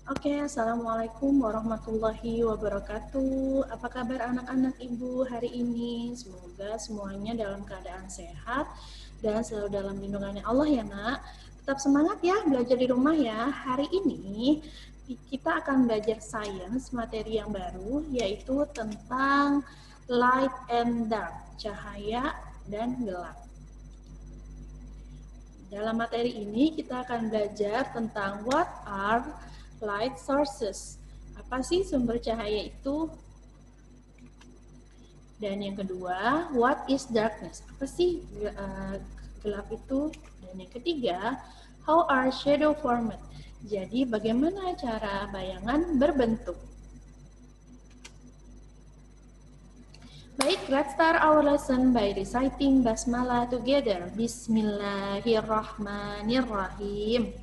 Oke, Assalamualaikum warahmatullahi wabarakatuh. Apa kabar anak-anak Ibu hari ini? Semoga semuanya dalam keadaan sehat dan selalu dalam lindungannya Allah ya nak. Tetap semangat ya belajar di rumah ya. Hari ini kita akan belajar sains materi yang baru yaitu tentang light and dark, cahaya dan gelap. Dalam materi ini kita akan belajar tentang what are light sources. Apa sih sumber cahaya itu? Dan yang kedua, what is darkness? Apa sih gelap itu? Dan yang ketiga, how are shadow formed? Jadi bagaimana cara bayangan berbentuk? Baik, let's start our lesson by reciting Basmalah together. Bismillahirrahmanirrahim.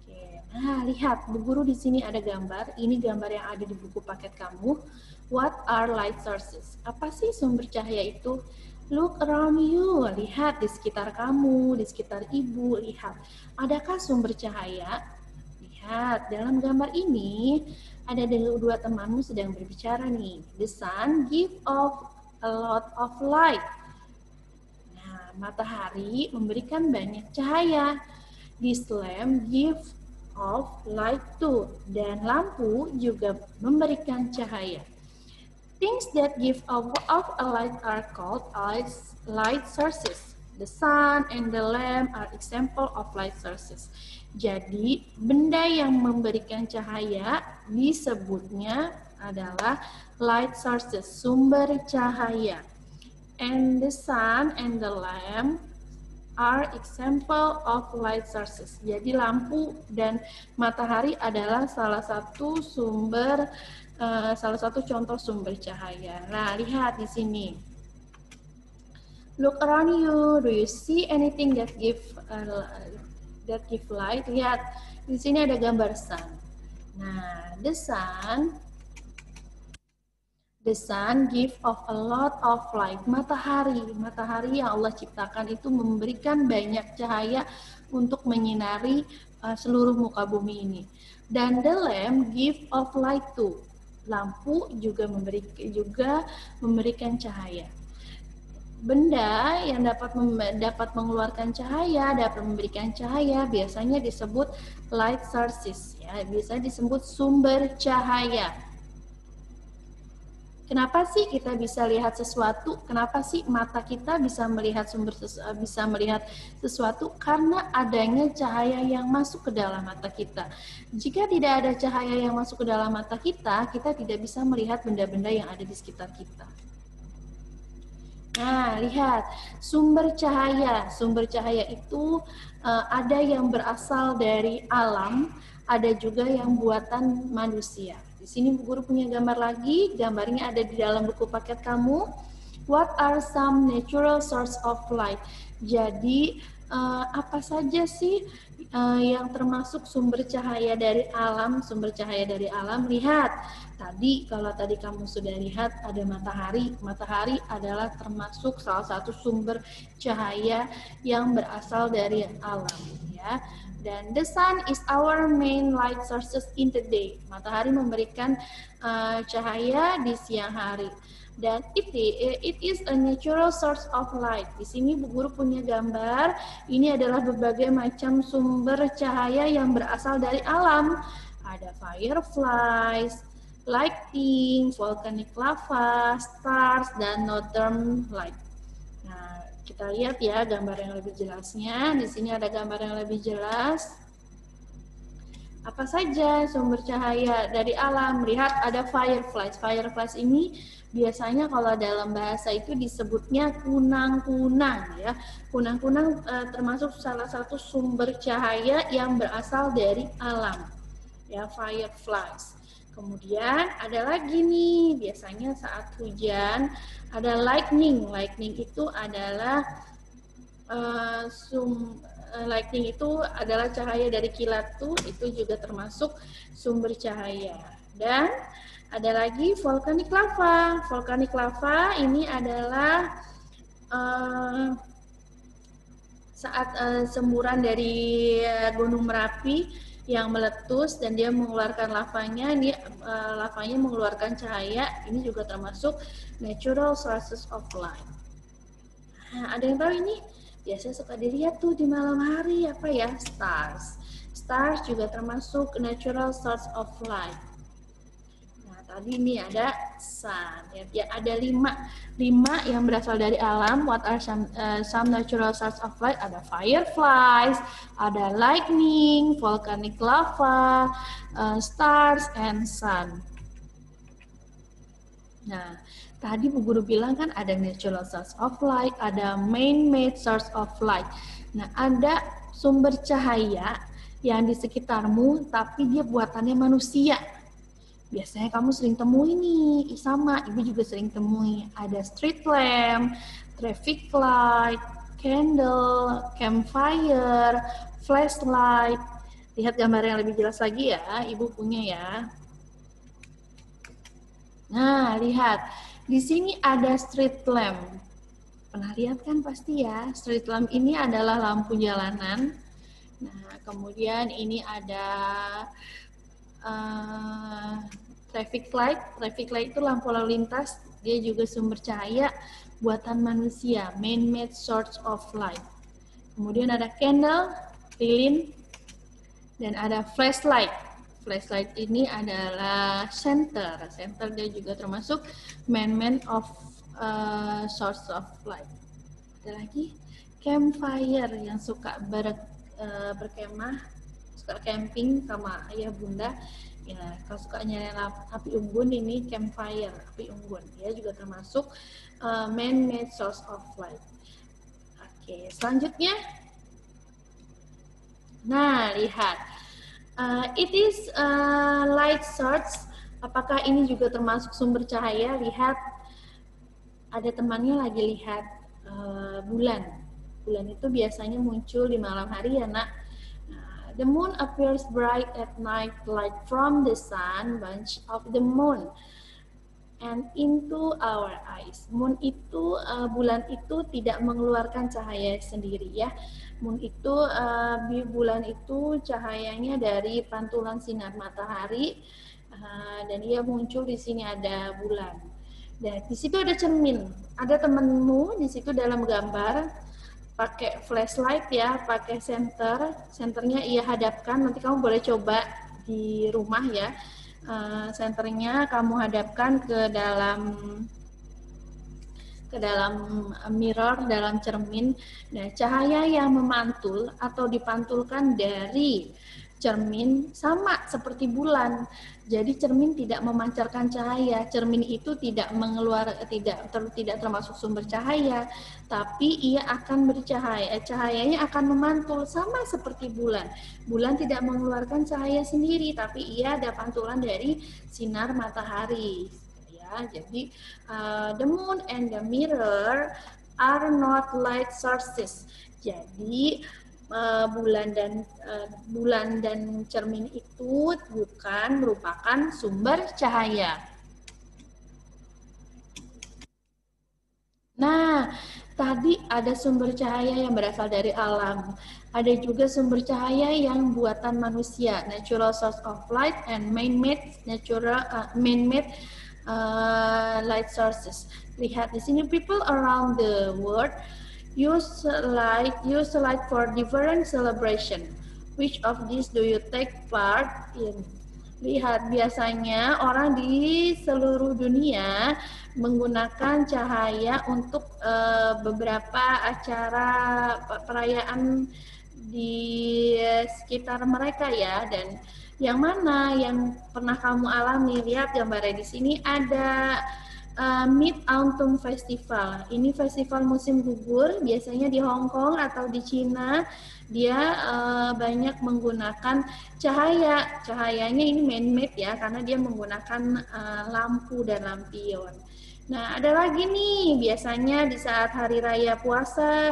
Oke, nah lihat, Bu Guru di sini ada gambar. Ini gambar yang ada di buku paket kamu. What are light sources? Apa sih sumber cahaya itu? Look around you. Lihat di sekitar kamu, di sekitar ibu. Lihat, adakah sumber cahaya? Lihat, dalam gambar ini ada dua temanmu sedang berbicara nih. The sun give off a lot of light. Nah, matahari memberikan banyak cahaya. This lamp give off light too. Dan lampu juga memberikan cahaya. Things that give off a light are called light sources. The sun and the lamp are example of light sources. Jadi, benda yang memberikan cahaya disebutnya adalah light sources, sumber cahaya. And the sun and the lamp are example of light sources. Jadi, lampu dan matahari adalah salah satu contoh sumber cahaya. Nah, lihat di sini. Look around you. Do you see anything that give light? Lihat, di sini ada gambar sun. Nah, the sun give off a lot of light. Matahari yang Allah ciptakan itu memberikan banyak cahaya untuk menyinari seluruh muka bumi ini. Dan the lamp give off light too. Lampu juga memberikan cahaya. Benda yang dapat mengeluarkan cahaya, dapat memberikan cahaya, biasanya disebut light sources, ya, biasanya disebut sumber cahaya. Kenapa sih kita bisa lihat sesuatu? Kenapa sih mata kita bisa melihat sesuatu? Karena adanya cahaya yang masuk ke dalam mata kita. Jika tidak ada cahaya yang masuk ke dalam mata kita, kita tidak bisa melihat benda-benda yang ada di sekitar kita. Nah, lihat, sumber cahaya. Sumber cahaya itu ada yang berasal dari alam, ada juga yang buatan manusia. Di sini Bu Guru punya gambar lagi, gambarnya ada di dalam buku paket kamu. What are some natural source of light? Jadi, apa saja sih yang termasuk sumber cahaya dari alam? Sumber cahaya dari alam, lihat. Kalau tadi kamu sudah lihat ada matahari. Matahari adalah termasuk salah satu sumber cahaya yang berasal dari alam, ya. Dan the sun is our main light sources in the day. Matahari memberikan cahaya di siang hari. Dan it is a natural source of light. Di sini Bu Guru punya gambar. Ini adalah berbagai macam sumber cahaya yang berasal dari alam. Ada fireflies, lightning, volcanic lava, stars, dan northern light. Nah, kita lihat ya gambar yang lebih jelasnya. Di sini ada gambar yang lebih jelas. Apa saja sumber cahaya dari alam? Lihat ada fireflies. Fireflies ini biasanya kalau dalam bahasa itu disebutnya kunang-kunang, ya. Kunang-kunang termasuk salah satu sumber cahaya yang berasal dari alam, ya, fireflies. Kemudian ada lagi nih, biasanya saat hujan ada lightning. Lightning itu adalah lightning itu adalah cahaya dari kilat tuh, itu juga termasuk sumber cahaya. Dan ada lagi volcanic lava. Volcanic lava ini adalah saat semburan dari Gunung Merapi yang meletus dan dia mengeluarkan lavanya, ini lavanya mengeluarkan cahaya, ini juga termasuk natural sources of light. Nah, ada yang tahu ini? Biasanya suka dilihat tuh di malam hari, apa ya? Stars. Stars juga termasuk natural source of light. Nah, tadi ini ada sun, ya ada lima yang berasal dari alam. What are some natural source of light? Ada fireflies, ada lightning, volcanic lava, stars, and sun. Nah, tadi Bu Guru bilang kan ada natural source of light, ada man-made source of light. Nah, ada sumber cahaya yang di sekitarmu, tapi dia buatannya manusia. Biasanya kamu sering temui nih, sama Ibu juga sering temui. Ada street lamp, traffic light, candle, campfire, flashlight. Lihat gambar yang lebih jelas lagi ya, Ibu punya ya. Nah, lihat. Di sini ada street lamp. Pernah lihat kan pasti ya, street lamp ini adalah lampu jalanan. Nah, kemudian ini ada traffic light. Traffic light itu lampu lalu lintas, dia juga sumber cahaya buatan manusia, man-made source of light. Kemudian ada candle, lilin, dan ada flashlight. Flashlight ini adalah center. Center dia juga termasuk man-made of source of light. Ada lagi campfire yang suka berkemah, suka camping sama ayah bunda. Ya, kalau suka nyalain api unggun ini campfire, api unggun. Dia juga termasuk man-made source of light. Oke, selanjutnya. Nah, lihat. It is light source. Apakah ini juga termasuk sumber cahaya? Lihat, ada temannya lagi lihat bulan. Bulan itu biasanya muncul di malam hari ya, Nak. The moon appears bright at night, light from the sun, bunch of the moon, and into our eyes. Moon itu, bulan itu tidak mengeluarkan cahaya sendiri ya. Moon itu, bulan itu cahayanya dari pantulan sinar matahari, dan ia muncul di sini ada bulan. Dan di situ ada cermin. Ada temanmu di situ dalam gambar. Pakai flashlight ya, pakai senternya ia hadapkan, nanti kamu boleh coba di rumah ya, senternya kamu hadapkan ke dalam mirror, dalam cermin. Nah, cahaya yang memantul atau dipantulkan dari cermin sama seperti bulan. Jadi cermin tidak memancarkan cahaya. Cermin itu tidak termasuk sumber cahaya, tapi ia akan bercahaya. Cahayanya akan memantul sama seperti bulan. Bulan tidak mengeluarkan cahaya sendiri, tapi ia ada pantulan dari sinar matahari. Ya, jadi the moon and the mirror are not light sources. Jadi bulan dan cermin itu bukan merupakan sumber cahaya. Nah, tadi ada sumber cahaya yang berasal dari alam. Ada juga sumber cahaya yang buatan manusia, natural source of light and man-made light sources. Lihat di sini, people around the world use light for different celebration. Which of these do you take part in? Lihat, biasanya orang di seluruh dunia menggunakan cahaya untuk beberapa acara perayaan di sekitar mereka ya. Dan yang mana yang pernah kamu alami? Lihat gambarnya di sini ada Mid-Autumn Festival. Ini festival musim gugur, biasanya di Hong Kong atau di Cina. Dia banyak menggunakan cahaya. Cahayanya ini man-made ya, karena dia menggunakan lampu dan lampion. Nah, ada lagi nih, biasanya di saat hari raya puasa,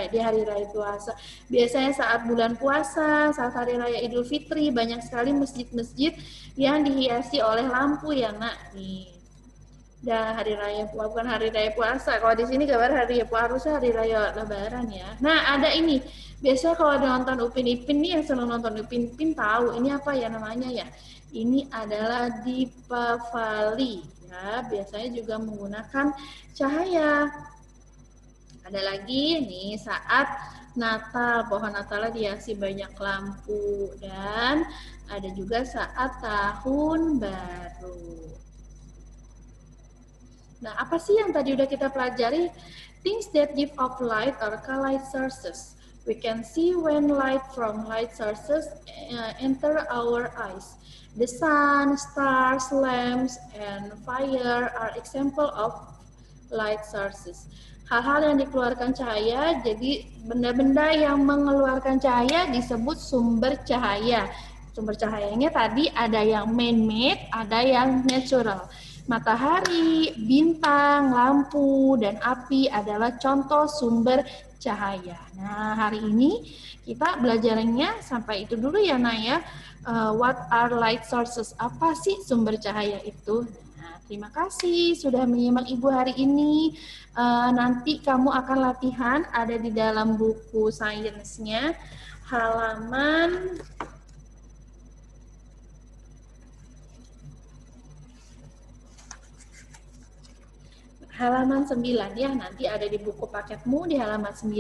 di hari raya puasa, biasanya saat bulan puasa, saat hari raya Idul Fitri, banyak sekali masjid-masjid yang dihiasi oleh lampu ya, Nak. Nih. Dan hari raya bukan hari raya puasa. Kalau di sini gambar hari raya puasa, hari raya Lebaran ya. Nah, ada ini. Biasanya kalau ada nonton Upin Ipin nih, yang selalu nonton Upin Ipin tahu ini apa ya namanya ya. Ini adalah Dipavali ya. Biasanya juga menggunakan cahaya. Ada lagi nih saat Natal, pohon Natalnya dihiasi banyak lampu, dan ada juga saat tahun baru. Nah, apa sih yang tadi udah kita pelajari? Things that give off light or light sources. We can see when light from light sources enter our eyes. The sun, stars, lamps, and fire are example of light sources. Hal-hal yang dikeluarkan cahaya, jadi benda-benda yang mengeluarkan cahaya disebut sumber cahaya. Sumber cahayanya tadi ada yang man-made, ada yang natural. Matahari, bintang, lampu, dan api adalah contoh sumber cahaya. Nah, hari ini kita belajarnya sampai itu dulu ya, Naya. What are light sources? Apa sih sumber cahaya itu? Nah, terima kasih sudah menyimak Ibu hari ini. Nanti kamu akan latihan, ada di dalam buku sainsnya, halaman halaman 9 ya, nanti ada di buku paketmu di halaman 9,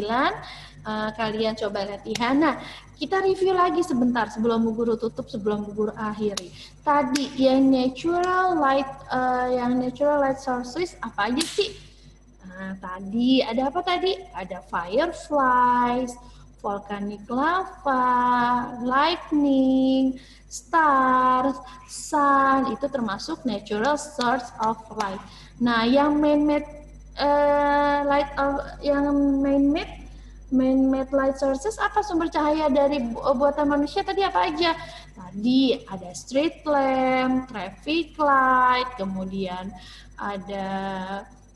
kalian coba latihan. Nah, kita review lagi sebentar sebelum Bu Guru tutup, sebelum Bu Guru akhiri. Tadi yang natural light sources apa aja sih? Nah, tadi ada apa tadi? Ada fireflies, volcanic lava, lightning, stars, sun, itu termasuk natural source of light. Nah, yang man-made light sources apa sumber cahaya dari buatan manusia tadi apa aja? Tadi ada street lamp, traffic light, kemudian ada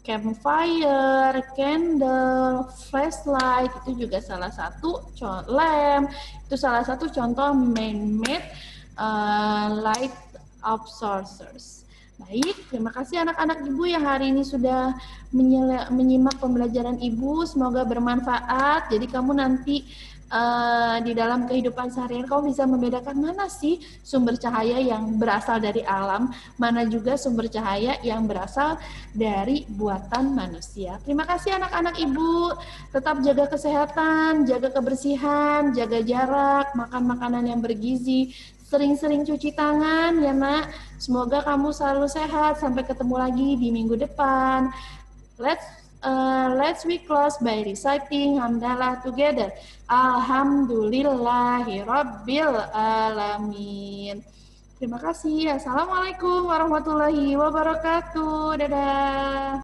campfire, candle, flashlight, itu juga salah satu lamp, itu salah satu contoh man-made light of sources. Baik, terima kasih anak-anak Ibu yang hari ini sudah menyimak pembelajaran Ibu. Semoga bermanfaat. Jadi kamu nanti di dalam kehidupan sehari-hari kamu bisa membedakan mana sih sumber cahaya yang berasal dari alam, mana juga sumber cahaya yang berasal dari buatan manusia. Terima kasih anak-anak Ibu. Tetap jaga kesehatan, jaga kebersihan, jaga jarak, makan makanan yang bergizi. Sering-sering cuci tangan ya nak. Semoga kamu selalu sehat. Sampai ketemu lagi di minggu depan. Let's we close by reciting hamdalah together. Alhamdulillahirabbil alamin. Terima kasih. Assalamualaikum warahmatullahi wabarakatuh. Dadah.